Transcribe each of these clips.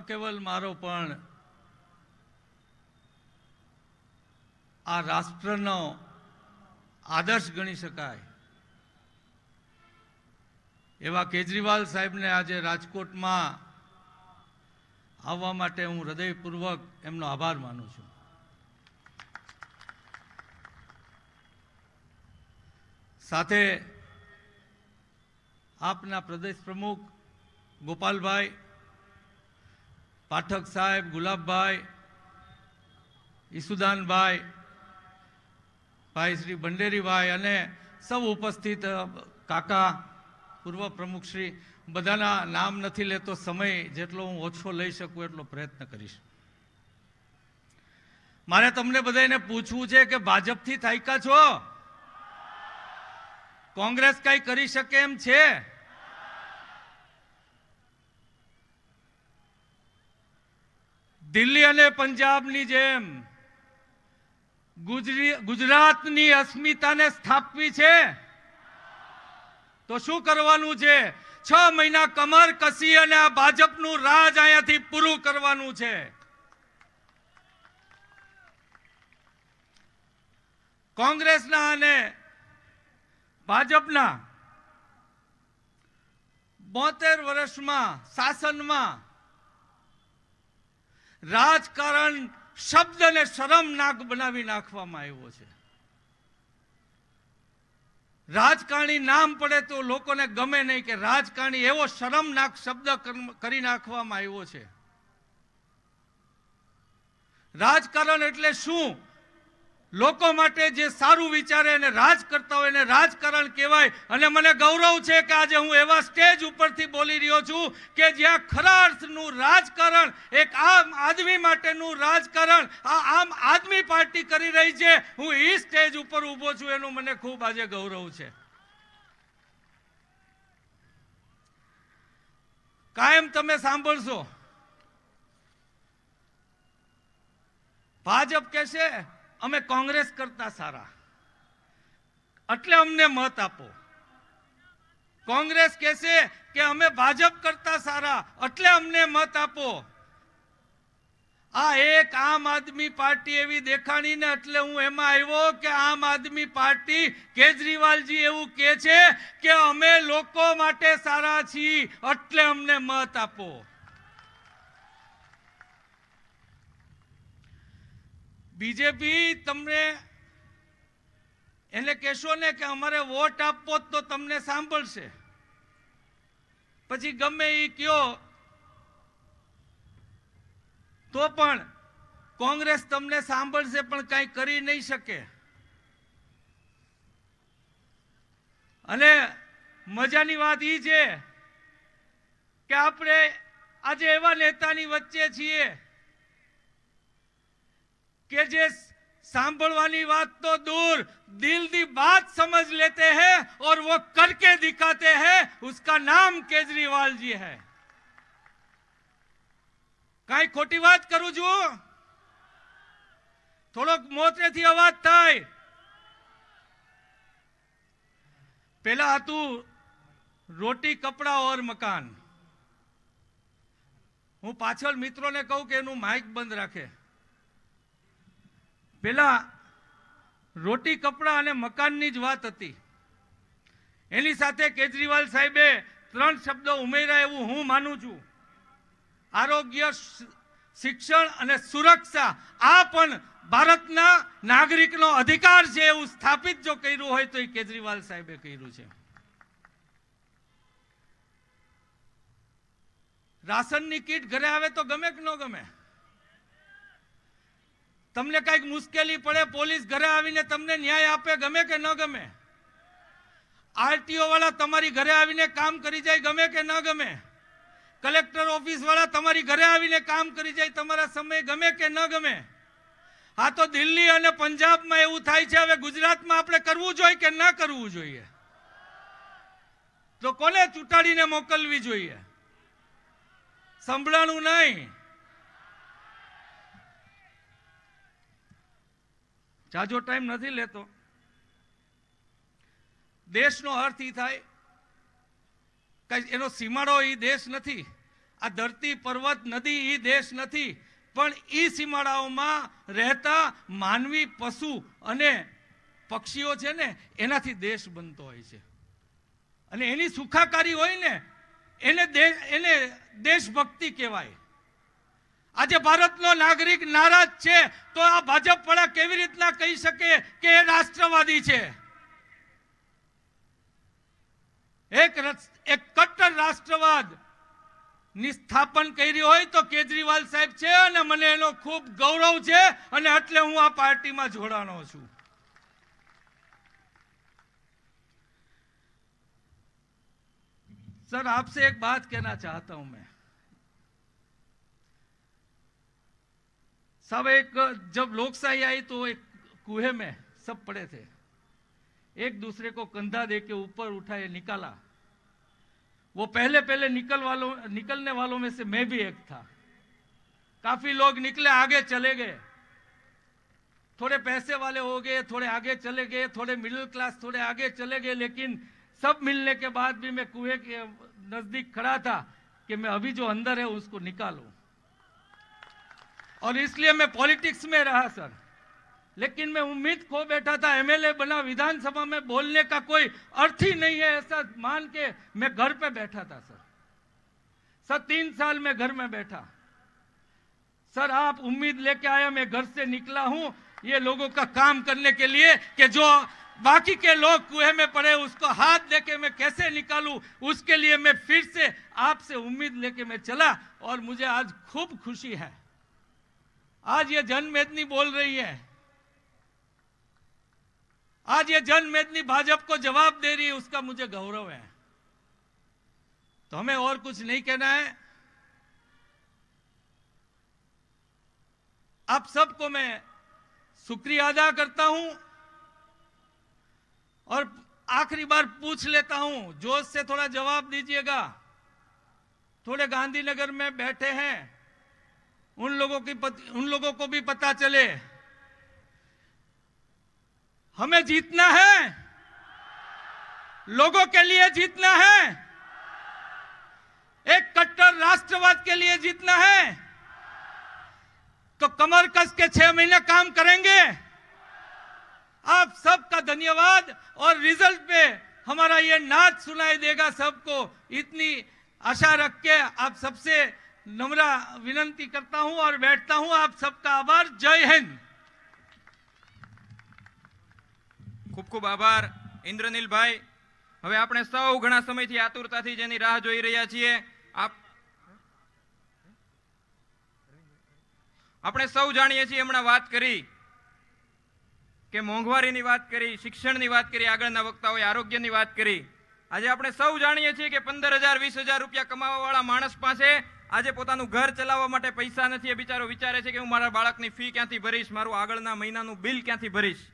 કેવલ મારો પણ આ રાષ્ટ્રનો આદર્શ ગણી શકાય એવા કેજરીવાલ સાહેબને આજે રાજકોટમાં આવવા માટે હું હૃદયપૂર્વક એમનો આભાર માનું છું. સાથે આપના પ્રદેશ પ્રમુખ ગોપાલભાઈ, પાઠક સાહેબ, ગુલાબભાઈ, ઈસુદાનભાઈ, ભાઈ શ્રી ભંડેરીભાઈ અને સૌ ઉપસ્થિત કાકા, પૂર્વ પ્રમુખશ્રી, બધાના નામ નથી લેતો, સમય જેટલો હું ઓછો લઈ શકું એટલો પ્રયત્ન કરીશ. મારે તમને બધાને પૂછવું છે કે ભાજપથી થાક્યા છો? કોંગ્રેસ કઈ કરી શકે એમ છે? દિલ્હી અને પંજાબની જેમ ગુજરાતની અસ્મિતાને સ્થાપવી છે તો શું કરવાનું છે? 6 મહિના કમર કસી અને આ ભાજપનું રાજ અહીંયાથી પૂરું કરવાનું છે. કોંગ્રેસના અને ભાજપના 72 વર્ષમાં શાસનમાં રાજકારણ શબ્દને શરમનાક બનાવી નાખવામાં આવ્યો છે. રાજકારણી નામ પડે તો લોકોને ગમે નહીં કે રાજકારણી એવો શરમનાક શબ્દ કરી નાખવામાં આવ્યો છે. રાજકારણ એટલે શું? લોકો માટે જે સારું વિચારે અને રાજ કરતા હોય એને રાજકારણ કહેવાય. અને મને ગૌરવ છે કે આજે હું એવા સ્ટેજ ઉપરથી બોલી રહ્યો છું કે જ્યાં ખરા અર્થનું રાજકારણ, એક આમ આદમી માટેનું રાજકારણ આ આમ આદમી પાર્ટી કરી રહી છે. હું એ સ્ટેજ ઉપર ઊભો છું એનું મને ખૂબ આજે ગૌરવ છે. કાયમ તમે સાંભળશો ભાજપ કહેશે અમે કોંગ્રેસ કરતા સારા એટલે અમને મત આપો. કોંગ્રેસ કહેશે કે અમે ભાજપ કરતા સારા એટલે અમને મત આપો. આ એક આમ આદમી પાર્ટી એવી દેખાણી ને એટલે હું એમાં આવ્યો કે આમ આદમી પાર્ટી કેજરીવાલજી એવું કહે છે કે અમે લોકો માટે સારા છીએ એટલે અમને મત આપો. બીજેપી તમને એને કહેશો ને કે અમારે વોટ આપવો તો તમને સાંભળશે, પછી ગમે એ કયો તો પણ કોંગ્રેસ તમને સાંભળશે પણ કઈ કરી નહીં શકે. અને મજાની વાત એ છે કે આપણે આજે એવા નેતાની વચ્ચે છીએ कि जे सांभळवानी बात तो दूर दिल दी बात समझ लेते हैं और वो करके दिखाते हैं. उसका नाम केजरीवाल जी है. कई खोटी बात करूं छू? थोड़ो मोतेथी अवाज थाय. पहला हतुं रोटी कपड़ा और मकान. हूँ पाछळ मित्रों ने कहूं कि एनु माइक बंद राखे. પેલા રોટી કપડા અને મકાનની જ વાત હતી. એની સાથે કેજરીવાલ સાહેબે 3 શબ્દો ઉમેર્યા એવું હું માનું છું. આરોગ્ય, શિક્ષણ અને સુરક્ષા આ પણ ભારતના નાગરિકનો અધિકાર છે એવું સ્થાપિત જો કર્યું હોય તો એ કેજરીવાલ સાહેબે કર્યું છે. રાશનની કીટ ઘરે આવે તો ગમે કે ન ગમે? તમને કઈક મુશ્કેલી પડે પોલીસ ઘરે આવીને તમને ન્યાય આપે ગમે કે ન ગમે? આરટીઓ વાળા તમારી ઘરે આવીને કામ કરી જાય ગમે કે ન ગમે? કલેક્ટર ઓફિસ વાળા તમારી ઘરે આવીને કામ કરી જાય તમારા સમય ગમે કે ન ગમે? હા તો દિલ્હી અને પંજાબમાં એવું થાય છે. હવે ગુજરાતમાં આપણે કરવું જોઈએ કે ન કરવું જોઈએ? તો કોને ચૂંટાડીને મોકલવી જોઈએ? સંભળાણું નહીં. જાજો ટાઈમ નથી લેતો. દેશનો અર્થ એ થાય કે એનો સીમાડો એ દેશ નથી. આ ધરતી પર્વત નદી એ દેશ નથી, પણ એ સીમાડાઓમાં રહેતા માનવી, પશુ અને પક્ષીઓ છે ને એનાથી દેશ બનતો હોય છે. અને એની સુખાકારી હોય ને એને દેશભક્તિ કહેવાય. આજે ભારતનો નાગરિક નારાજ છે તો આ ભાજપ વાળા કેવી રીતના કહી શકે કે એ રાષ્ટ્રવાદી છે? એક કટ્ટર રાષ્ટ્રવાદ ની સ્થાપન કરી હોય તો કેજરીવાલ સાહેબ છે, અને મને એનો ખૂબ ગૌરવ છે, અને એટલે હું આ પાર્ટીમાં જોડાણો છું. सर, आपसे एक बात कहना चाहता हूं मैं. सब जब लोकशाही आई तो एक कुएं में सब पड़े थे, एक दूसरे को कंधा देके ऊपर उठाए निकाला. वो पहले निकलने वालों में से मैं भी एक था. काफी लोग निकले, आगे चले गए, थोड़े पैसे वाले हो गए, थोड़े आगे चले गए, थोड़े मिडिल क्लास थोड़े आगे चले गए, लेकिन सब मिलने के बाद भी मैं कुएं के नजदीक खड़ा था कि मैं अभी जो अंदर है उसको निकालूं. और इसलिए मैं पॉलिटिक्स में रहा सर, लेकिन मैं उम्मीद खो बैठा था. एमएलए बना, विधानसभा में बोलने का कोई अर्थ ही नहीं है ऐसा मान के मैं घर पे बैठा था सर 3 साल में घर में बैठा. सर, आप उम्मीद लेके आया, मैं घर से निकला हूं ये लोगों का काम करने के लिए कि जो बाकी के लोग कुएं में पड़े उसको हाथ देके मैं कैसे निकालूं, उसके लिए मैं फिर से आपसे उम्मीद लेके मैं चला. और मुझे आज खूब खुशी है. आज ये जनमेदनी बोल रही है, आज ये जनमेदनी भाजपा को जवाब दे रही है, उसका मुझे गौरव है. तो हमें और कुछ नहीं कहना है. आप सबको मैं शुक्रिया अदा करता हूं. और आखिरी बार पूछ लेता हूं, जोश से थोड़ा जवाब दीजिएगा. थोड़े गांधीनगर में बैठे हैं, उन लोगों को भी पता चले हमें जीतना है, लोगों के लिए जीतना है, एक कट्टर राष्ट्रवाद के लिए जीतना है. तो कमर कस के 6 महीने काम करेंगे. आप सबका धन्यवाद. और रिजल्ट पे हमारा ये नाच सुनाई देगा सबको, इतनी आशा रख के आप सबसे नम्र विनंती करता हूं और बैठता हूं. आप सबका आभार. जय हिंद. खूब खूब आभार इंद्रनील भाई. હવે આપણે સૌ ઘણા સમયથી આતુરતાથી જેની રાહ જોઈ રહ્યા છીએ. આપણે સૌ જાણીએ છીએ, હમણાં વાત કરી કે મોંઘવારીની વાત કરી, શિક્ષણની વાત કરી, આગળના વક્તાઓએ આરોગ્યની વાત કરી. આજે આપણે સૌ જાણીએ છીએ કે 15,000 20,000 રૂપિયા કમાવાવાળા માણસ પાસે આજે પોતાનું ઘર ચલાવવા માટે પૈસા નથી. એ બિચારો વિચારે છે કે હું મારા બાળકની ફી ક્યાંથી ભરીશ, મારું આગળના મહિનાનું બિલ ક્યાંથી ભરીશ.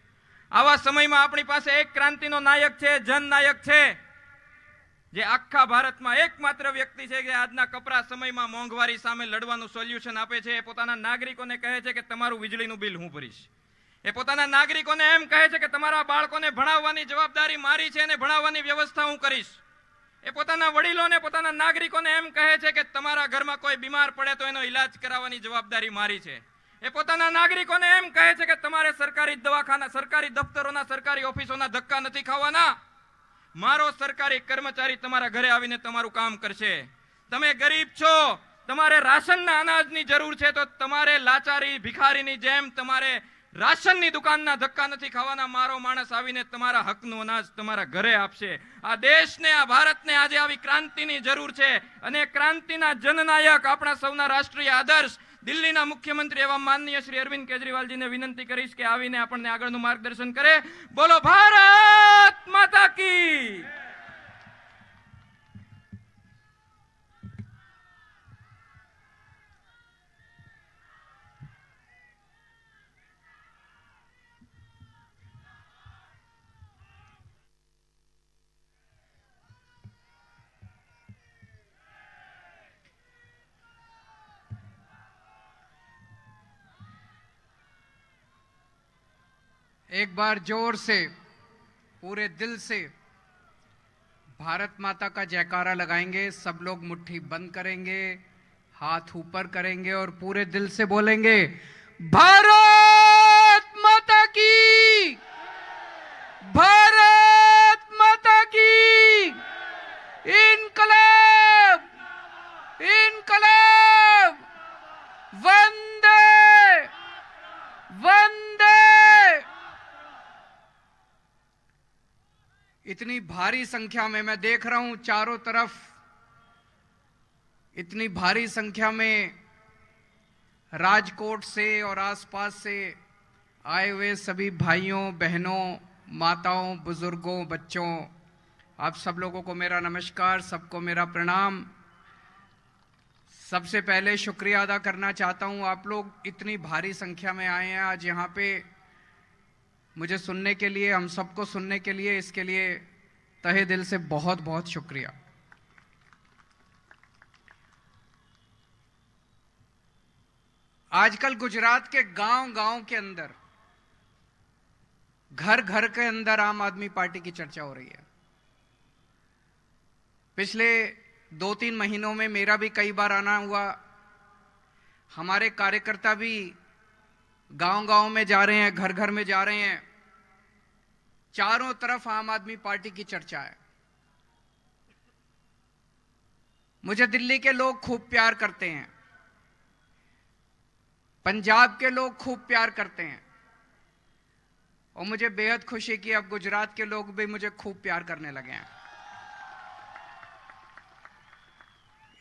આવા સમયમાં આપણી પાસે એક ક્રાંતિનો નાયક છે, જનનાયક છે, જે આખા ભારતમાં એકમાત્ર વ્યક્તિ છે કે આજના કપરા સમયમાં મોંઘવારી સામે લડવાનું સોલ્યુશન આપે છે. એ પોતાના નાગરિકોને કહે છે કે તમારું વીજળીનું બિલ હું ભરીશ. એ પોતાના નાગરિકોને એમ કહે છે કે તમારા બાળકોને ભણાવવાની જવાબદારી મારી છે અને ભણાવવાની વ્યવસ્થા હું કરીશ. એ પોતાના વડીલોને, પોતાના નાગરિકોને એમ કહે છે કે તમારા ઘરમાં કોઈ બીમાર પડે તો એનો ઈલાજ કરાવવાની જવાબદારી મારી છે. એ પોતાના નાગરિકોને એમ કહે છે કે તમારે સરકારી દવાખાના, સરકારી દફતરોના, સરકારી ઓફિસોના ધક્કા નથી ખાવાના. મારો સરકારી કર્મચારી તમારા ઘરે આવીને તમારું કામ કરશે. તમે ગરીબ છો, તમારે રાશનના અનાજની જરૂર છે તો તમારે લાચારી ભિખારીની જેમ તમારે રાશનની દુકાનના ધક્કા નથી ખાવાના. મારો માણસ આવીને તમારા હકનું અનાજ તમારા ઘરે આપશે. આ દેશને, આ ભારતને આજે આવી ક્રાંતિની જરૂર છે. અને ક્રાંતિના જનનાયક, આપણા સૌના રાષ્ટ્રીય આદર્શ દિલ્હીના મુખ્યમંત્રી એવા માનનીય શ્રી અરવિંદ કેજરીવાલજીને વિનંતી કરીશ કે આવીને આપણને આગળનું માર્ગદર્શન કરે. બોલો ભારત માતા કી. एक बार जोर से, पूरे दिल से भारत माता का जयकारा लगाएंगे. सब लोग मुट्ठी बंद करेंगे, हाथ ऊपर करेंगे और पूरे दिल से बोलेंगे, भारत माता की, भारत माता की, इनकलाब, इनकलाब, वंदे वंदे। इतनी भारी संख्या में मैं देख रहा हूं चारों तरफ, इतनी भारी संख्या में राजकोट से और आसपास से आए हुए सभी भाइयों बहनों, माताओं, बुजुर्गों, बच्चों, आप सब लोगों को मेरा नमस्कार, सबको मेरा प्रणाम। सबसे पहले शुक्रिया अदा करना चाहता हूं, आप लोग इतनी भारी संख्या में आए हैं आज यहाँ पे मुझे सुनने के लिए, हम सबको सुनने के लिए, इसके लिए तहे दिल से बहुत बहुत शुक्रिया। आजकल गुजरात के गांव-गांव के अंदर, घर-घर के अंदर आम आदमी पार्टी की चर्चा हो रही है। पिछले 2-3 महीनों में मेरा भी कई बार आना हुआ, हमारे कार्यकर्ता भी गांव-गांव में जा रहे हैं, घर-घर में जा रहे हैं, चारों तरफ आम आदमी पार्टी की चर्चा है। मुझे दिल्ली के लोग खूब प्यार करते हैं, पंजाब के लोग खूब प्यार करते हैं और मुझे बेहद खुशी कि अब गुजरात के लोग भी मुझे खूब प्यार करने लगे हैं।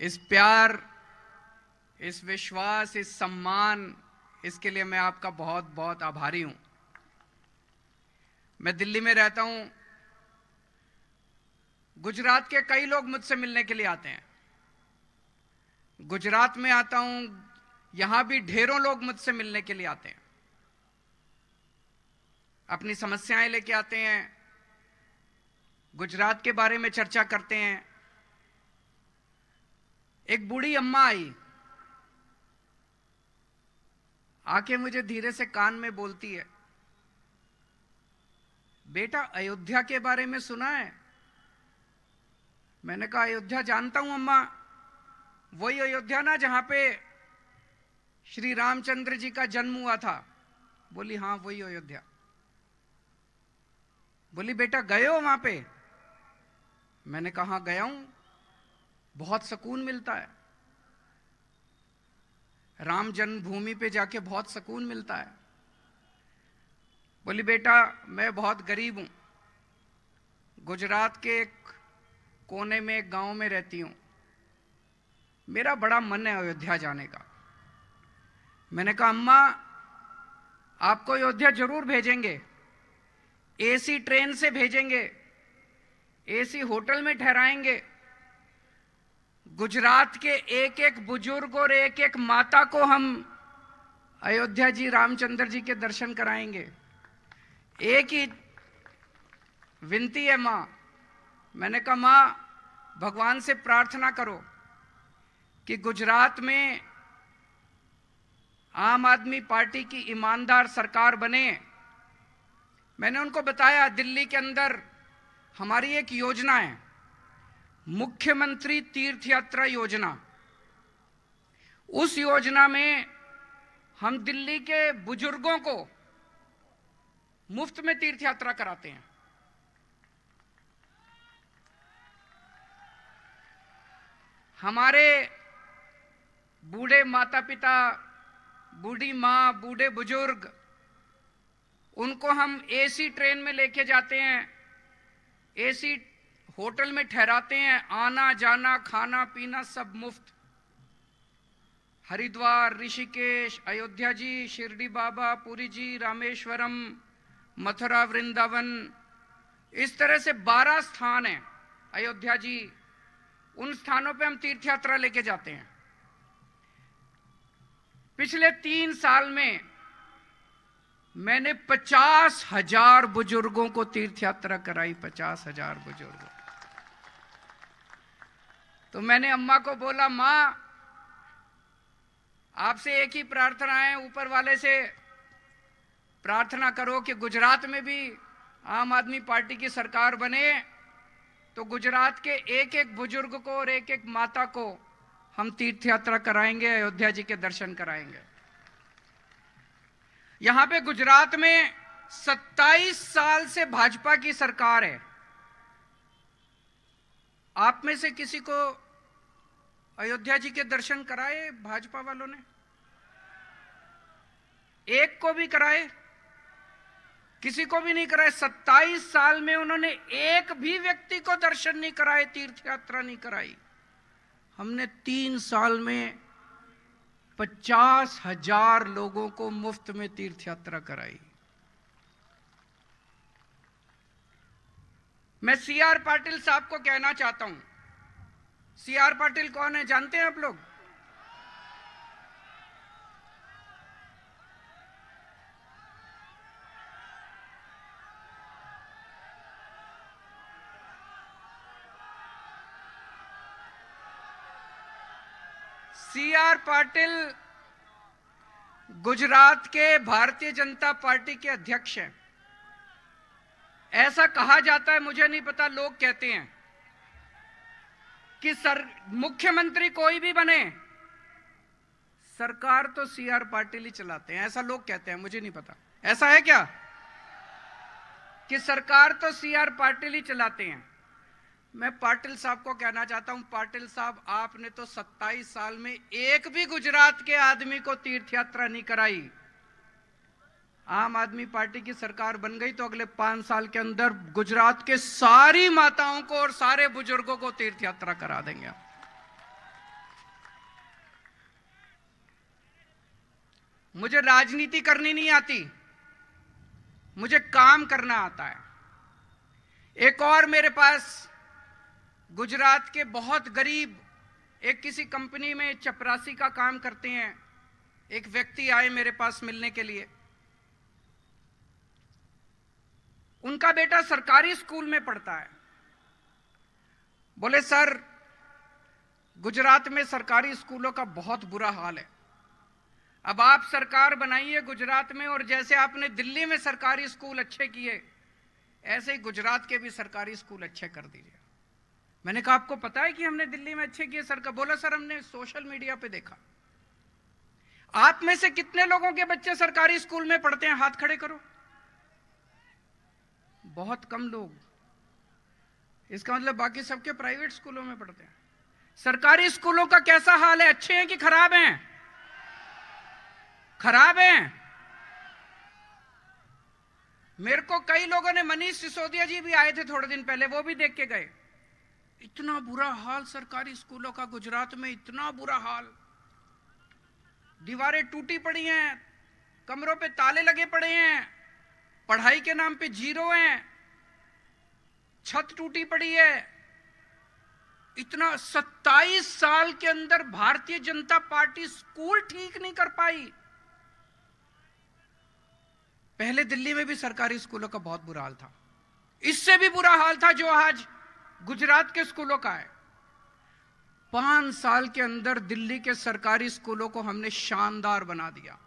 इस प्यार, इस विश्वास, इस सम्मान, इसके लिए मैं आपका बहुत बहुत आभारी हूं। मैं दिल्ली में रहता हूं, गुजरात के कई लोग मुझसे मिलने के लिए आते हैं। गुजरात में आता हूं, यहां भी ढेरों लोग मुझसे मिलने के लिए आते हैं, अपनी समस्याएं लेके आते हैं, गुजरात के बारे में चर्चा करते हैं। एक बूढ़ी अम्मा आई, आके मुझे धीरे से कान में बोलती है, बेटा अयोध्या के बारे में सुना है? मैंने कहा अयोध्या जानता हूं अम्मा, वही अयोध्या ना जहां पे श्री रामचंद्र जी का जन्म हुआ था? बोली हां वही अयोध्या। बोली बेटा गए हो वहां पे? मैंने कहा गया हूं, बहुत सुकून मिलता है, राम जन्मभूमि पे जाके बहुत सुकून मिलता है। बोली बेटा मैं बहुत गरीब हूं, गुजरात के एक कोने में एक गांव में रहती हूं, मेरा बड़ा मन है अयोध्या जाने का। मैंने कहा अम्मा आपको अयोध्या जरूर भेजेंगे, एसी ट्रेन से भेजेंगे, एसी होटल में ठहराएंगे, गुजरात के एक एक बुजुर्ग और एक एक माता को हम अयोध्या जी रामचंद्र जी के दर्शन कराएंगे। एक ही विनती है मां, मैंने कहा मां भगवान से प्रार्थना करो कि गुजरात में आम आदमी पार्टी की ईमानदार सरकार बने। मैंने उनको बताया दिल्ली के अंदर हमारी एक योजना है, मुख्यमंत्री तीर्थ यात्रा योजना। उस योजना में हम दिल्ली के बुजुर्गों को मुफ्त में तीर्थ यात्रा कराते हैं। हमारे बूढ़े माता पिता, बूढ़ी माँ, बूढ़े बुजुर्ग, उनको हम एसी ट्रेन में लेके जाते हैं, एसी होटल में ठहराते हैं, आना जाना खाना पीना सब मुफ्त। हरिद्वार, ऋषिकेश, अयोध्या जी, शिरडी बाबा, पुरी जी, रामेश्वरम, मथुरा, वृंदावन, इस तरह से 12 स्थान हैं अयोध्या जी। उन स्थानों पे हम तीर्थ यात्रा लेके जाते हैं। पिछले 3 साल में मैंने 50,000 बुजुर्गों को तीर्थ यात्रा कराई, 50,000 बुजुर्गों। तो मैंने अम्मा को बोला मां आपसे एक ही प्रार्थना है, ऊपर वाले से प्रार्थना करो कि गुजरात में भी आम आदमी पार्टी की सरकार बने, तो गुजरात के एक एक बुजुर्ग को और एक एक माता को हम तीर्थ यात्रा कराएंगे, अयोध्या जी के दर्शन कराएंगे। यहां पे गुजरात में 27 साल से भाजपा की सरकार है। आप में से किसी को अयोध्या जी के दर्शन कराए भाजपा वालों ने? एक को भी कराए? किसी को भी नहीं कराए। 27 साल में उन्होंने एक भी व्यक्ति को दर्शन नहीं कराए, तीर्थ यात्रा नहीं कराई। हमने 3 साल में 50,000 लोगों को मुफ्त में तीर्थ यात्रा कराई। मैं सीआर पाटिल साहब को कहना चाहता हूं। सीआर पाटिल कौन है जानते हैं आप लोग? सीआर पाटिल गुजरात के भारतीय जनता पार्टी के अध्यक्ष हैं। ऐसा कहा जाता है, मुझे नहीं पता, लोग कहते हैं कि मुख्यमंत्री कोई भी बने, सरकार तो सीआर पाटिल ही चलाते हैं। ऐसा लोग कहते हैं, मुझे नहीं पता ऐसा है क्या कि सरकार तो सीआर पाटिल ही चलाते हैं। मैं पाटिल साहब को कहना चाहता हूं, पाटिल साहब आपने तो 27 साल में एक भी गुजरात के आदमी को तीर्थ यात्रा नहीं कराई। आम आदमी पार्टी की सरकार बन गई तो अगले 5 साल के अंदर गुजरात के सारी माताओं को और सारे बुजुर्गों को तीर्थ यात्रा करा देंगे। मुझे राजनीति करनी नहीं आती, मुझे काम करना आता है। एक और मेरे पास गुजरात के बहुत गरीब एक किसी कंपनी में चपरासी का काम करते हैं, एक व्यक्ति आए मेरे पास मिलने के लिए। उनका बेटा सरकारी स्कूल में पढ़ता है। बोले सर, गुजरात में सरकारी स्कूलों का बहुत बुरा हाल है। अब आप सरकार बनाइए गुजरात में, और जैसे आपने दिल्ली में सरकारी स्कूल अच्छे किए, ऐसे ही गुजरात के भी सरकारी स्कूल अच्छे कर दीजिए। मैंने कहा आपको पता है कि हमने दिल्ली में अच्छे किए सरकार? बोला सर हमने सोशल मीडिया पे देखा। आप में से कितने लोगों के बच्चे सरकारी स्कूल में पढ़ते हैं? हाथ खड़े करो। बहुत कम लोग। इसका मतलब बाकी सबके प्राइवेट स्कूलों में पढ़ते हैं। सरकारी स्कूलों का कैसा हाल है? अच्छे हैं कि खराब हैं? खराब हैं। मेरे को कई लोगों ने, मनीष सिसोदिया जी भी आए थे थोड़े दिन पहले, वो भी देख के गए। इतना बुरा हाल सरकारी स्कूलों का गुजरात में, इतना बुरा हाल। दीवारें टूटी पड़ी हैं, कमरों पे ताले लगे पड़े हैं, पढ़ाई के नाम पे 0 हैं, छत टूटी पड़ी है। इतना 27 साल के अंदर भारतीय जनता पार्टी स्कूल ठीक नहीं कर पाई। पहले दिल्ली में भी सरकारी स्कूलों का बहुत बुरा हाल था, इससे भी बुरा हाल था जो आज गुजरात के स्कूलों का है। 5 साल के अंदर दिल्ली के सरकारी स्कूलों को हमने शानदार बना दिया।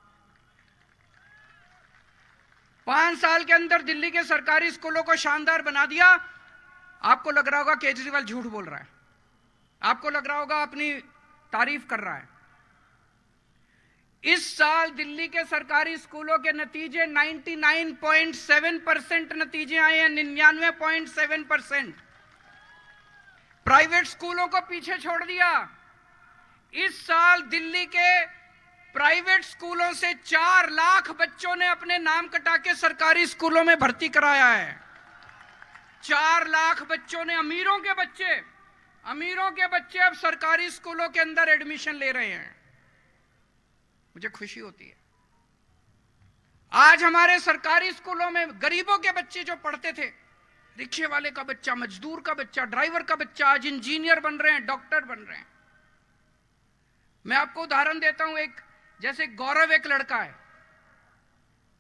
5 साल के अंदर दिल्ली के सरकारी स्कूलों को शानदार बना दिया। आपको लग रहा होगा केजरीवाल झूठ बोल रहा है, आपको लग रहा होगा अपनी तारीफ कर रहा है। इस साल दिल्ली के सरकारी स्कूलों के नतीजे 99.7% नतीजे आए हैं, 99.7%। प्राइवेट स्कूलों को पीछे छोड़ दिया। इस साल दिल्ली के प्राइवेट स्कूलों से 4 लाख बच्चों ने अपने नाम कटा के सरकारी स्कूलों में भर्ती कराया है। 4 लाख बच्चों ने, अमीरों के बच्चे अब सरकारी स्कूलों के अंदर एडमिशन ले रहे हैं। मुझे खुशी होती है। आज हमारे सरकारी स्कूलों में गरीबों के बच्चे जो पढ़ते थे, रिक्शे वाले का बच्चा, मजदूर का बच्चा, ड्राइवर का बच्चा, आज इंजीनियर बन रहे हैं, डॉक्टर बन रहे हैं। मैं आपको उदाहरण देता हूं। एक जैसे गौरव एक लड़का है,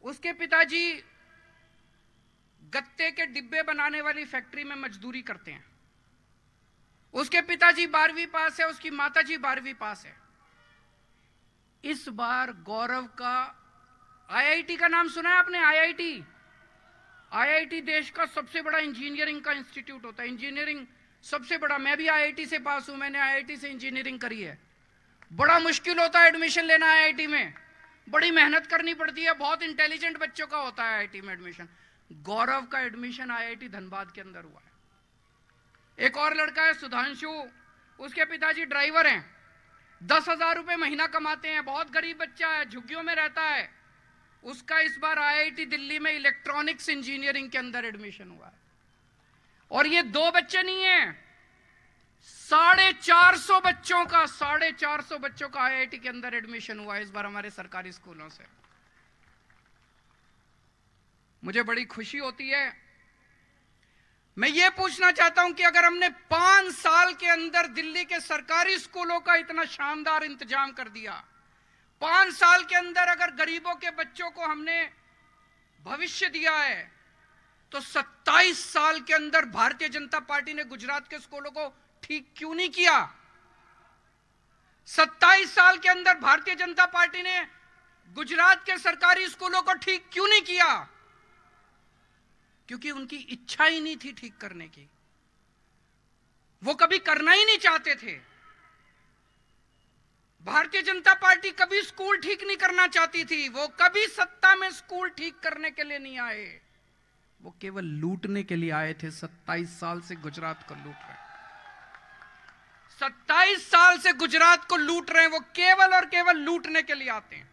उसके पिताजी गत्ते के डिब्बे बनाने वाली फैक्ट्री में मजदूरी करते हैं। उसके पिताजी 12वीं पास है, उसकी माताजी 12वीं पास है। इस बार गौरव का आईआईटी का नाम सुना है आपने? आईआईटी देश का सबसे बड़ा इंजीनियरिंग का इंस्टीट्यूट होता है। इंजीनियरिंग सबसे बड़ा। मैं भी आईआईटी से पास हूं, मैंने आईआईटी से इंजीनियरिंग करी है। बड़ा मुश्किल होता है एडमिशन लेना आईआईटी में, बड़ी मेहनत करनी पड़ती है, बहुत इंटेलिजेंट बच्चों का होता है आईआईटी में एडमिशन। गौरव का एडमिशन आईआईटी धनबाद के अंदर हुआ है। एक और लड़का है सुधांशु, उसके पिताजी ड्राइवर हैं, 10,000 रुपए महीना कमाते हैं, बहुत गरीब बच्चा है, झुग्गियों में रहता है। उसका इस बार आईआईटी दिल्ली में इलेक्ट्रॉनिक्स इंजीनियरिंग के अंदर एडमिशन हुआ है। और ये 2 बच्चे नहीं है, 450 बच्चों का 450 बच्चों का आईआईटी के अंदर एडमिशन हुआ है इस बार हमारे सरकारी स्कूलों से। मुझे बड़ी खुशी होती है। मैं ये पूछना चाहता हूं कि अगर हमने 5 साल के अंदर दिल्ली के सरकारी स्कूलों का इतना शानदार इंतजाम कर दिया, 5 साल के अंदर अगर गरीबों के बच्चों को हमने भविष्य दिया है, तो 27 साल के अंदर भारतीय जनता पार्टी ने गुजरात के स्कूलों को ठीक क्यों नहीं किया? 27 साल के अंदर भारतीय जनता पार्टी ने गुजरात के सरकारी स्कूलों को ठीक क्यों नहीं किया? क्योंकि उनकी इच्छा ही नहीं थी ठीक करने की, वो कभी करना ही नहीं चाहते थे। भारतीय जनता पार्टी कभी स्कूल ठीक नहीं करना चाहती थी, वो कभी सत्ता में स्कूल ठीक करने के लिए नहीं आए, वो केवल लूटने के लिए आए थे। 27 साल से गुजरात को लूट रहे हैं, 27 साल से गुजरात को लूट रहे हैं, वो केवल और केवल लूटने के लिए आते हैं।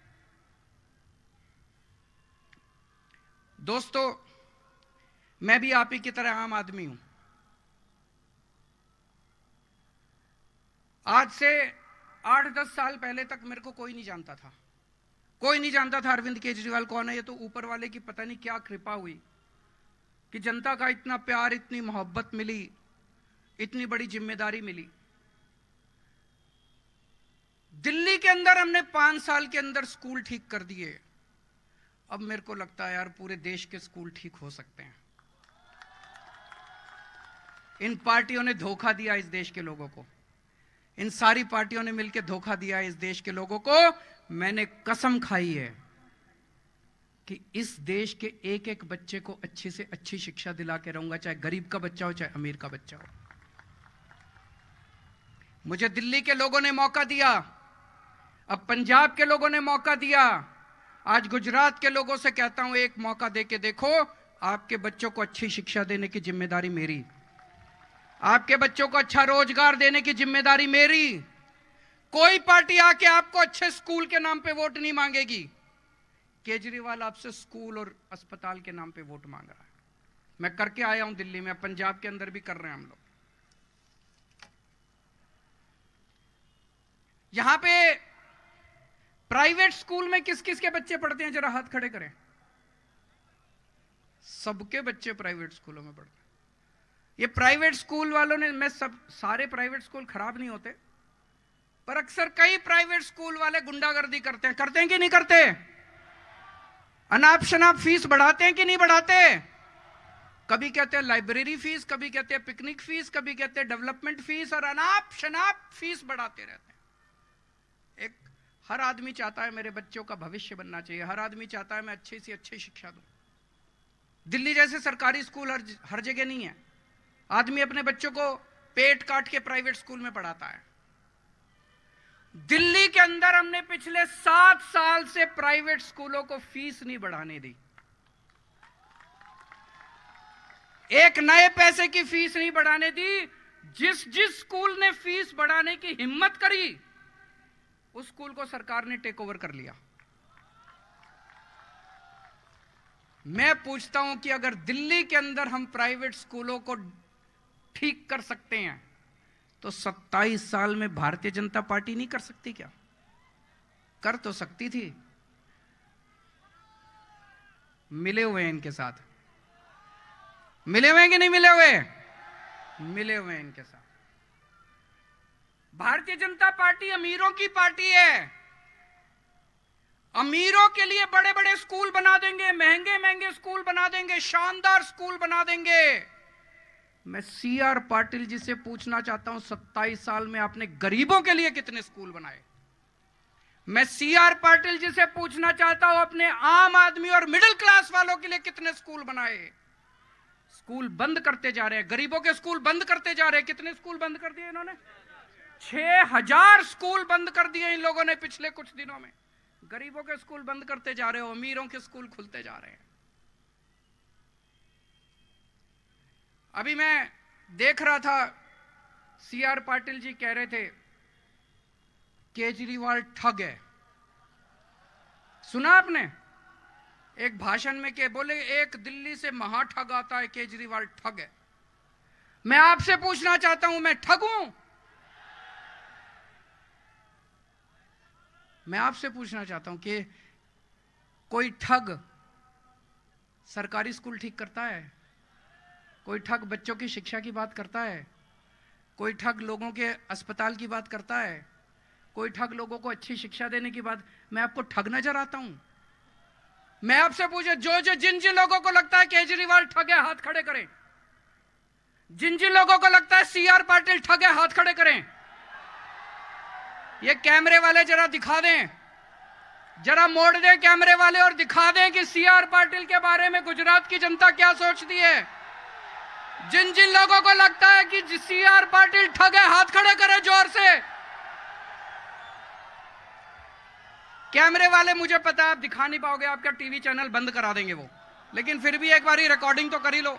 दोस्तों, मैं भी आप ही की तरह आम आदमी हूं। आज से 8-10 साल पहले तक मेरे को कोई नहीं जानता था, कोई नहीं जानता था अरविंद केजरीवाल कौन है। ये तो ऊपर वाले की पता नहीं क्या कृपा हुई कि जनता का इतना प्यार, इतनी मोहब्बत मिली, इतनी बड़ी जिम्मेदारी मिली। दिल्ली के अंदर हमने 5 साल के अंदर स्कूल ठीक कर दिए। अब मेरे को लगता है यार पूरे देश के स्कूल ठीक हो सकते हैं। इन पार्टियों ने धोखा दिया इस देश के लोगों को, इन सारी पार्टियों ने मिलकर धोखा दिया इस देश के लोगों को। मैंने कसम खाई है कि इस देश के एक एक बच्चे को अच्छी से अच्छी शिक्षा दिला के रहूंगा, चाहे गरीब का बच्चा हो चाहे अमीर का बच्चा हो। मुझे दिल्ली के लोगों ने मौका दिया, अब पंजाब के लोगों ने मौका दिया, आज गुजरात के लोगों से कहता हूं एक मौका देके देखो। आपके बच्चों को अच्छी शिक्षा देने की जिम्मेदारी मेरी, आपके बच्चों को अच्छा रोजगार देने की जिम्मेदारी मेरी। कोई पार्टी आके आपको अच्छे स्कूल के नाम पे वोट नहीं मांगेगी। केजरीवाल आपसे स्कूल और अस्पताल के नाम पे वोट मांग रहा है। मैं करके आया हूं दिल्ली में, पंजाब के अंदर भी कर रहे हैं हम लोग। यहां पे प्राइवेट स्कूल में किस किस के बच्चे पढ़ते हैं, जरा हाथ खड़े करें। सबके बच्चे प्राइवेट स्कूलों में पढ़ते हैं। ये प्राइवेट स्कूल वालों ने, मैं सारे प्राइवेट स्कूल खराब नहीं होते, पर अक्सर कई प्राइवेट स्कूल वाले गुंडागर्दी करते हैं कि नहीं करते? अनाप शनाप फीस बढ़ाते हैं कि नहीं बढ़ाते? कभी कहते हैं लाइब्रेरी फीस, कभी कहते हैं पिकनिक फीस, कभी कहते हैं डेवलपमेंट फीस, और अनाप शनाप फीस बढ़ाते रहते हैं। हर आदमी चाहता है मेरे बच्चों का भविष्य बनना चाहिए, हर आदमी चाहता है मैं अच्छी से अच्छी शिक्षा दूं। दिल्ली जैसे सरकारी स्कूल हर जगह नहीं है। आदमी अपने बच्चों को पेट काट के प्राइवेट स्कूल में पढ़ाता है। दिल्ली के अंदर हमने पिछले 7 साल से प्राइवेट स्कूलों को फीस नहीं बढ़ाने दी, एक नए पैसे की फीस नहीं बढ़ाने दी। जिस स्कूल ने फीस बढ़ाने की हिम्मत करी, उस स्कूल को सरकार ने टेक ओवर कर लिया। मैं पूछता हूं कि अगर दिल्ली के अंदर हम प्राइवेट स्कूलों को ठीक कर सकते हैं, तो 27 साल में भारतीय जनता पार्टी नहीं कर सकती क्या? कर तो सकती थी। मिले हुए हैं इनके साथ, मिले हुए हैं कि नहीं मिले हुए? मिले हुए हैं इनके साथ। भारतीय जनता पार्टी अमीरों की पार्टी है। अमीरों के लिए बड़े बड़े स्कूल बना देंगे, महंगे महंगे स्कूल बना देंगे, शानदार स्कूल बना देंगे। मैं CR पाटिल जी से पूछना चाहता हूं, 27 साल में आपने गरीबों के लिए कितने स्कूल बनाए? मैं CR पाटिल जी से पूछना चाहता हूं, अपने आम आदमी और मिडिल क्लास वालों के लिए कितने स्कूल बनाए? स्कूल बंद करते जा रहे हैं, गरीबों के स्कूल बंद करते जा रहे हैं। कितने स्कूल बंद कर दिए इन्होंने? 6,000 स्कूल बंद कर दिए इन लोगों ने पिछले कुछ दिनों में। गरीबों के स्कूल बंद करते जा रहे हो, अमीरों के स्कूल खुलते जा रहे हैं। अभी मैं देख रहा था, CR पाटिल जी कह रहे थे केजरीवाल ठग है। सुना आपने? एक भाषण में के बोले एक दिल्ली से महाठग आता है, केजरीवाल ठग है। मैं आपसे पूछना चाहता हूं, मैं ठग हूं? मैं आपसे पूछना चाहता हूं कि कोई ठग सरकारी स्कूल ठीक करता है? कोई ठग बच्चों की शिक्षा की बात करता है? कोई ठग लोगों के अस्पताल की बात करता है? कोई ठग लोगों को अच्छी शिक्षा देने की बात? मैं आपको ठग नजर आता हूं? मैं आपसे पूछे, जिन जिन लोगों को लगता है केजरीवाल ठग है, हाथ खड़े करें। जिन जिन लोगों को लगता है CR पाटिल ठग है, हाथ खड़े करें। ये कैमरे वाले जरा दिखा दें, जरा मोड़ दें कैमरे वाले और दिखा दें कि CR पाटिल के बारे में गुजरात की जनता क्या सोचती है। जिन जिन लोगों को लगता है कि CR पाटिल ठग है, हाथ खड़े करें जोर से। कैमरे वाले, मुझे पता है आप दिखा नहीं पाओगे, आपका टीवी चैनल बंद करा देंगे वो, लेकिन फिर भी एक बारी रिकॉर्डिंग तो कर ही लो।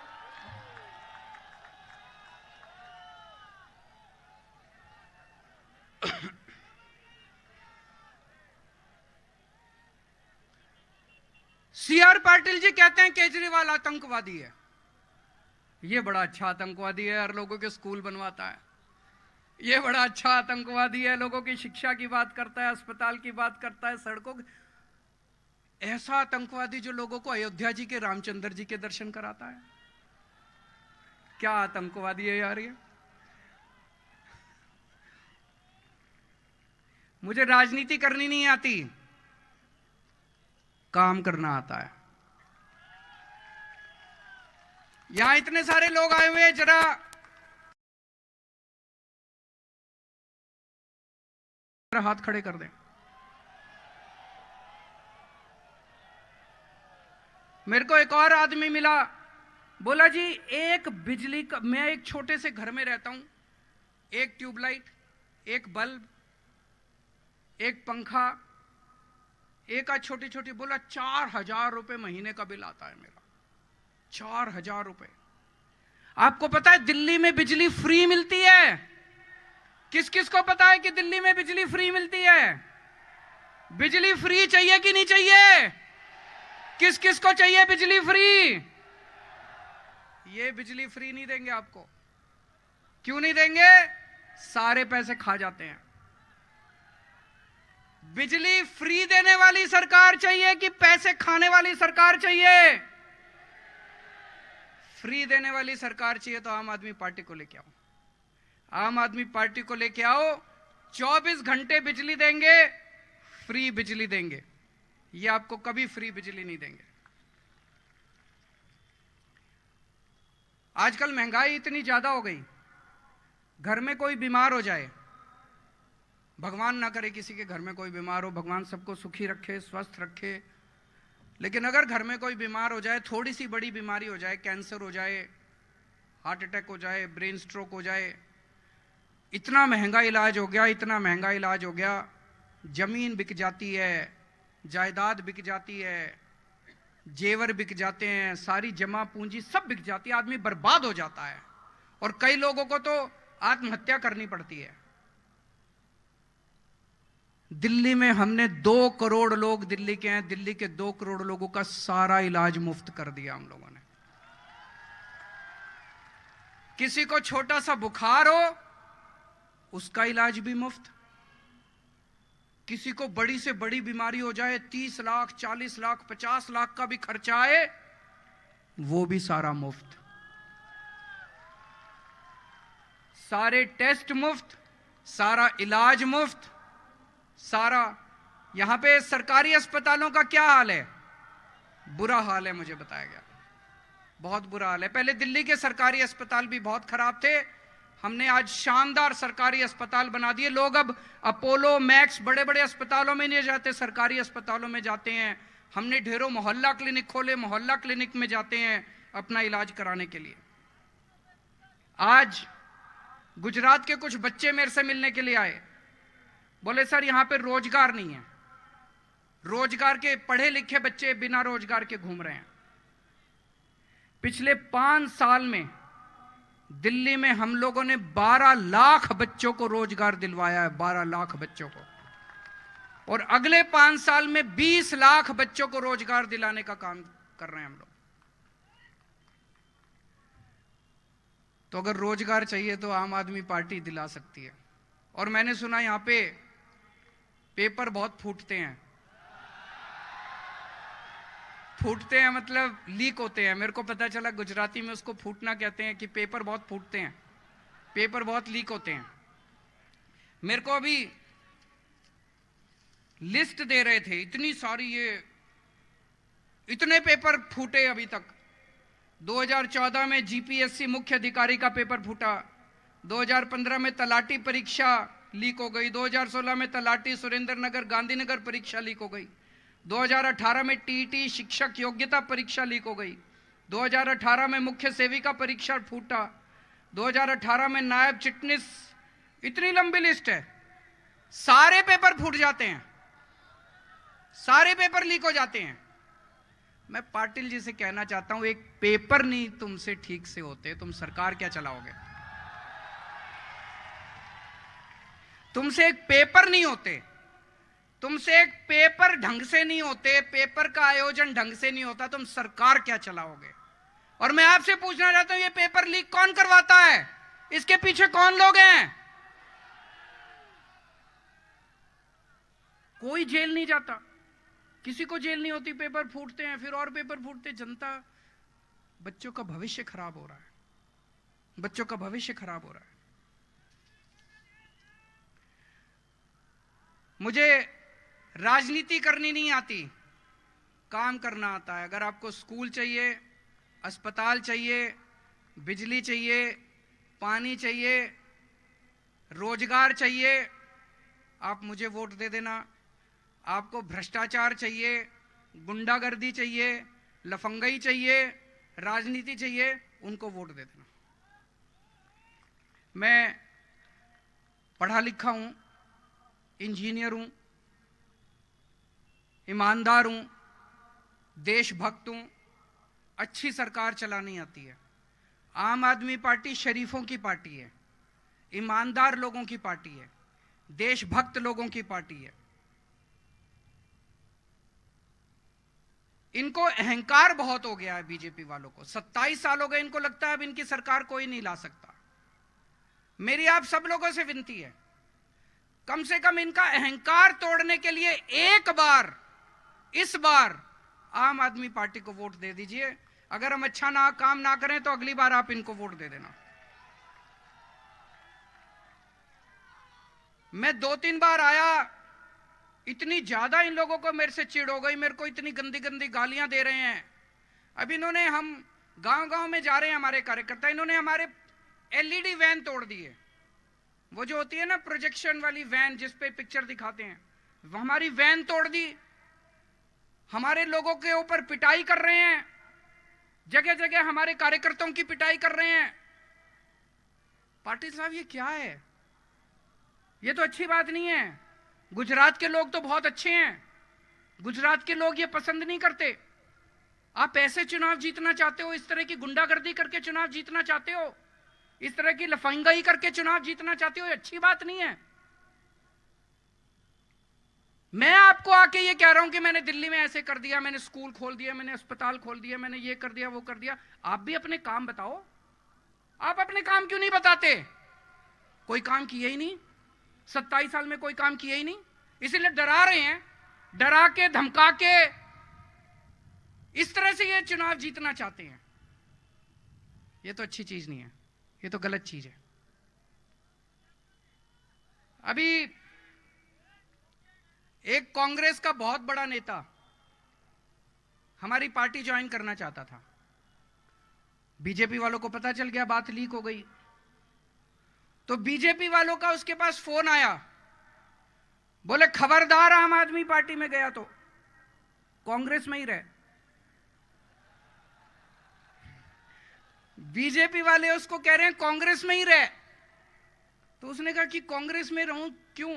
CR पाटिल जी कहते हैं केजरीवाल आतंकवादी है। ये बड़ा अच्छा आतंकवादी है, हर लोगों के स्कूल बनवाता है। ये बड़ा अच्छा आतंकवादी है, लोगों की शिक्षा की बात करता है, अस्पताल की बात करता है, सड़कों की। ऐसा आतंकवादी जो लोगों को अयोध्या जी के रामचंद्र जी के दर्शन कराता है। क्या आतंकवादी है यार ये? मुझे राजनीति करनी नहीं आती, काम करना आता है। यहां इतने सारे लोग आए हुए हैं, जरा हाथ खड़े कर दें। मेरे को एक और आदमी मिला, बोला जी एक बिजली का, मैं एक छोटे से घर में रहता हूं, एक ट्यूबलाइट, एक बल्ब, एक पंखा, एक आज छोटी छोटी, बोला 4,000 रुपए महीने का बिल आता है मेरा। 4,000 रुपए। आपको पता है दिल्ली में बिजली फ्री मिलती है? किस किस को पता है कि दिल्ली में बिजली फ्री मिलती है? बिजली फ्री चाहिए कि नहीं चाहिए? किस किस को चाहिए बिजली फ्री? ये बिजली फ्री नहीं देंगे आपको। क्यों नहीं देंगे? सारे पैसे खा जाते हैं। बिजली फ्री देने वाली सरकार चाहिए कि पैसे खाने वाली सरकार चाहिए? फ्री देने वाली सरकार चाहिए तो आम आदमी पार्टी को लेके आओ। आम आदमी पार्टी को लेके आओ, 24 घंटे बिजली देंगे, फ्री बिजली देंगे। ये आपको कभी फ्री बिजली नहीं देंगे। आजकल महंगाई इतनी ज्यादा हो गई, घर में कोई बीमार हो जाए, भगवान ना करे किसी के घर में कोई बीमार हो, भगवान सबको सुखी रखे, स्वस्थ रखे, लेकिन अगर घर में कोई बीमार हो जाए, थोड़ी सी बड़ी बीमारी हो जाए, कैंसर हो जाए, हार्ट अटैक हो जाए, ब्रेन स्ट्रोक हो जाए, इतना महंगा इलाज हो गया, इतना महंगा इलाज हो गया, जमीन बिक जाती है, जायदाद बिक जाती है, जेवर बिक जाते हैं, सारी जमा पूंजी सब बिक जाती है, आदमी बर्बाद हो जाता है। और कई लोगों को तो आत्महत्या करनी पड़ती है। दिल्ली में हमने 2 करोड़ लोग दिल्ली के हैं, दिल्ली के 2 करोड़ लोगों का सारा इलाज मुफ्त कर दिया हम लोगों ने। किसी को छोटा सा बुखार हो, उसका इलाज भी मुफ्त। किसी को बड़ी से बड़ी बीमारी हो जाए, 30 लाख, 40 लाख, 50 लाख का भी खर्चा आए, वो भी सारा मुफ्त। सारे टेस्ट मुफ्त, सारा इलाज मुफ्त, सारा। यहां पे सरकारी अस्पतालों का क्या हाल है? बुरा हाल है, मुझे बताया गया, बहुत बुरा हाल है। पहले दिल्ली के सरकारी अस्पताल भी बहुत खराब थे, हमने आज शानदार सरकारी अस्पताल बना दिए। लोग अब अपोलो, मैक्स, बड़े बड़े अस्पतालों में नहीं जाते, सरकारी अस्पतालों में जाते हैं। हमने ढेरों मोहल्ला क्लिनिक खोले, मोहल्ला क्लिनिक में जाते हैं अपना इलाज कराने के लिए। आज गुजरात के कुछ बच्चे मेरे से मिलने के लिए आए, बोले सर यहां पे रोजगार नहीं है, रोजगार के पढ़े लिखे बच्चे बिना रोजगार के घूम रहे हैं। पिछले 5 साल में दिल्ली में हम लोगों ने 12 लाख बच्चों को रोजगार दिलवाया है, 12 लाख बच्चों को, और अगले 5 साल में 20 लाख बच्चों को रोजगार दिलाने का काम कर रहे हैं हम लोग। तो अगर रोजगार चाहिए तो आम आदमी पार्टी दिला सकती है। और मैंने सुना यहां पे पेपर बहुत फूटते हैं, फूटते हैं मतलब लीक होते हैं। मेरे को पता चला गुजराती में उसको फूटना कहते हैं, कि पेपर बहुत फूटते हैं, पेपर बहुत लीक होते हैं। मेरे को अभी लिस्ट दे रहे थे, इतनी सारी, ये इतने पेपर फूटे अभी तक। 2014 में जीपीएससी मुख्य अधिकारी का पेपर फूटा, 2015 में तलाटी परीक्षा लीक हो गई, 2016 में तलाटी सुरेंद्र नगर गांधीनगर परीक्षा लीक हो गई, 2018 में टीईटी शिक्षक योग्यता परीक्षा लीक हो गई, 2018 में मुख्य सेविका परीक्षा फूटा, 2018 में नायब चिटनीस, इतनी लंबी लिस्ट है। सारे पेपर फूट जाते हैं, सारे पेपर लीक हो जाते हैं। मैं पाटिल जी से कहना चाहता हूं, एक पेपर नहीं तुमसे ठीक से होते, तुम सरकार क्या चलाओगे? तुमसे एक पेपर नहीं होते, तुमसे एक पेपर ढंग से नहीं होते, पेपर का आयोजन ढंग से नहीं होता, तुम सरकार क्या चलाओगे? और मैं आपसे पूछना चाहता हूं, ये पेपर लीक कौन करवाता है? इसके पीछे कौन लोग हैं? कोई जेल नहीं जाता, किसी को जेल नहीं होती, पेपर फूटते हैं, फिर और पेपर फूटते। जनता, बच्चों का भविष्य खराब हो रहा है, बच्चों का भविष्य खराब हो रहा है। मुझे राजनीति करनी नहीं आती, काम करना आता है। अगर आपको स्कूल चाहिए, अस्पताल चाहिए, बिजली चाहिए, पानी चाहिए, रोजगार चाहिए, आप मुझे वोट दे देना। आपको भ्रष्टाचार चाहिए, गुंडागर्दी चाहिए, लफंगई चाहिए, राजनीति चाहिए, उनको वोट दे देना। मैं पढ़ा लिखा हूं, इंजीनियर हूं, ईमानदार हूं, देशभक्त हूं, अच्छी सरकार चलानी आती है। आम आदमी पार्टी शरीफों की पार्टी है, ईमानदार लोगों की पार्टी है, देशभक्त लोगों की पार्टी है। इनको अहंकार बहुत हो गया है बीजेपी वालों को। 27 साल हो गए, इनको लगता है अब इनकी सरकार कोई नहीं ला सकता। मेरी आप सब लोगों से विनती है, कम से कम इनका अहंकार तोड़ने के लिए एक बार, इस बार आम आदमी पार्टी को वोट दे दीजिए। अगर हम अच्छा काम ना करें तो अगली बार आप इनको वोट दे देना। मैं 2-3 बार आया, इतनी ज्यादा इन लोगों को मेरे से चिढ़ हो गई, मेरे को इतनी गंदी गंदी गालियां दे रहे हैं। अब इन्होंने, हम गांव गांव में जा रहे हैं हमारे कार्यकर्ता, इन्होंने हमारे एलईडी वैन तोड़ दी है। वो जो होती है ना प्रोजेक्शन वाली वैन जिस पे पिक्चर दिखाते हैं, वो हमारी वैन तोड़ दी। हमारे लोगों के ऊपर पिटाई कर रहे हैं, जगह जगह हमारे कार्यकर्ताओं की पिटाई कर रहे हैं। पाटिल साहब, ये क्या है? ये तो अच्छी बात नहीं है। गुजरात के लोग तो बहुत अच्छे हैं, गुजरात के लोग ये पसंद नहीं करते। आप ऐसे चुनाव जीतना चाहते हो, इस तरह की गुंडागर्दी करके चुनाव जीतना चाहते हो, इस तरह की लफंगाई करके चुनाव जीतना चाहते हो, ये अच्छी बात नहीं है। मैं आपको आके ये कह रहा हूं कि मैंने दिल्ली में ऐसे कर दिया, मैंने स्कूल खोल दिया, मैंने अस्पताल खोल दिया, मैंने ये कर दिया, वो कर दिया। आप भी अपने काम बताओ। आप अपने काम क्यों नहीं बताते? कोई काम किए ही नहीं, 27 साल में कोई काम किया ही नहीं, इसीलिए डरा रहे हैं। डरा के, धमका के, इस तरह से ये चुनाव जीतना चाहते हैं। ये तो अच्छी चीज नहीं है, ये तो गलत चीज है। अभी एक कांग्रेस का बहुत बड़ा नेता हमारी पार्टी ज्वाइन करना चाहता था, बीजेपी वालों को पता चल गया, बात लीक हो गई। तो बीजेपी वालों का उसके पास फोन आया, बोले खबरदार आम आदमी पार्टी में गया तो कांग्रेस में ही रहे। बीजेपी वाले उसको कह रहे हैं कांग्रेस में ही रहे, तो उसने कहा कि कांग्रेस में रहूं क्यों?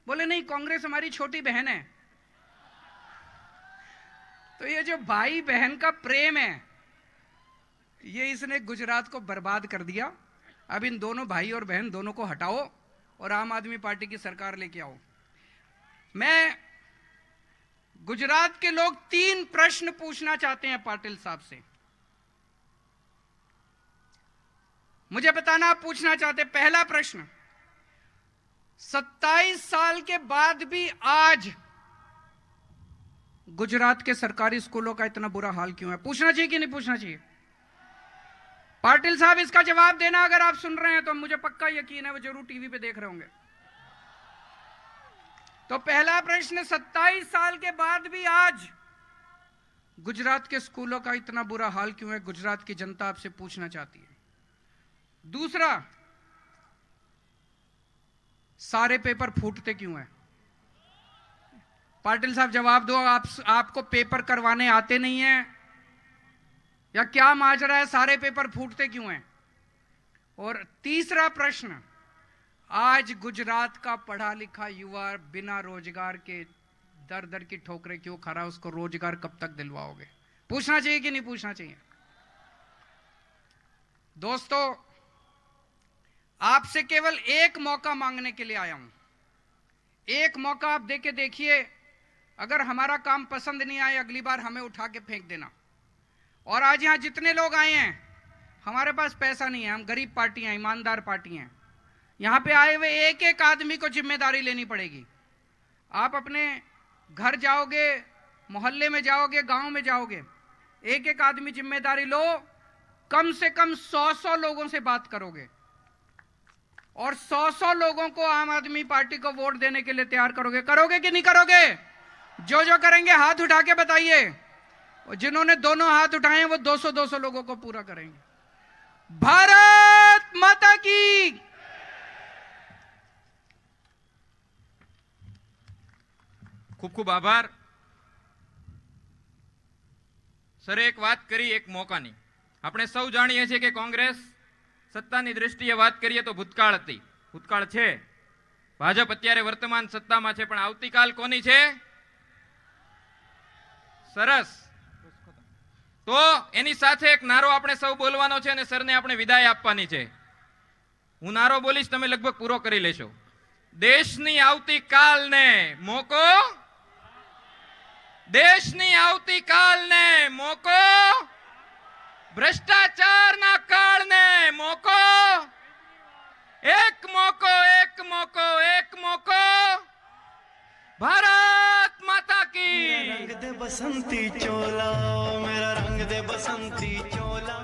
बोले नहीं, कांग्रेस हमारी छोटी बहन है। तो ये जो भाई बहन का प्रेम है, ये इसने गुजरात को बर्बाद कर दिया। अब इन दोनों भाई और बहन दोनों को हटाओ और आम आदमी पार्टी की सरकार लेके आओ। मैं गुजरात के लोग 3 प्रश्न पूछना चाहते हैं पाटिल साहब से। मुझे बताना आप पूछना चाहते। पहला प्रश्न, 27 साल के बाद भी आज गुजरात के सरकारी स्कूलों का इतना बुरा हाल क्यों है? पूछना चाहिए कि नहीं पूछना चाहिए? पाटिल साहब इसका जवाब देना। अगर आप सुन रहे हैं तो मुझे पक्का यकीन है वो जरूर टीवी पे देख रहे होंगे। तो पहला प्रश्न, 27 साल के बाद भी आज गुजरात के स्कूलों का इतना बुरा हाल क्यों है? गुजरात की जनता आपसे पूछना चाहती है। दूसरा, सारे पेपर फूटते क्यों हैं? पाटिल साहब जवाब दो। आपको पेपर करवाने आते नहीं हैं या क्या माजरा है? सारे पेपर फूटते क्यों हैं? और तीसरा प्रश्न, आज गुजरात का पढ़ा लिखा युवा बिना रोजगार के दर दर की ठोकरें क्यों खा रहा है? उसको रोजगार कब तक दिलवाओगे? पूछना चाहिए कि नहीं पूछना चाहिए? दोस्तों, आपसे केवल एक मौका मांगने के लिए आया हूं। एक मौका आप देके देखिए। अगर हमारा काम पसंद नहीं आए, अगली बार हमें उठा के फेंक देना। और आज यहां जितने लोग आए हैं, हमारे पास पैसा नहीं है, हम गरीब पार्टी हैं, ईमानदार पार्टी हैं। यहां पे आए हुए एक एक आदमी को जिम्मेदारी लेनी पड़ेगी। आप अपने घर जाओगे, मोहल्ले में जाओगे, गांव में जाओगे, एक एक आदमी जिम्मेदारी लो। कम से कम 100 लोगों से बात करोगे और 100 लोगों को आम आदमी पार्टी को वोट देने के लिए तैयार करोगे। करोगे कि नहीं करोगे? जो जो करेंगे हाथ उठा के बताइए। और जिन्होंने दोनों हाथ उठाए हैं वो 200 लोगों को पूरा करेंगे। भारत माता की। ખૂબ ખૂબ આભાર સર। એક વાત કરી એક મોકાની। આપણે સૌ જાણીએ છીએ કે કોંગ્રેસ સત્તાની દૃષ્ટિએ વાત કરીએ તો ભૂતકાળ હતી, ભૂતકાળ છે। ભાજપ અત્યારે વર્તમાન સત્તામાં છે, પણ આવતીકાલ કોની છે? સરસ। તો એની સાથે એક નારો આપણે સૌ બોલવાનો છે અને સરને આપણે વિદાય આપવાની છે। હું નારો બોલીશ, તમે લગભગ પૂરો કરી લેશો। દેશની આવતીકાલને મોકો, દેશની આવતીકાલને મોકો, ભ્રષ્ટાચારના કાળને મોકો, એક મોકો, એક મોકો, એક મોકો। भारत माता की। रंग दे बसंती चोला, मेरा रंग दे बसंती चोला।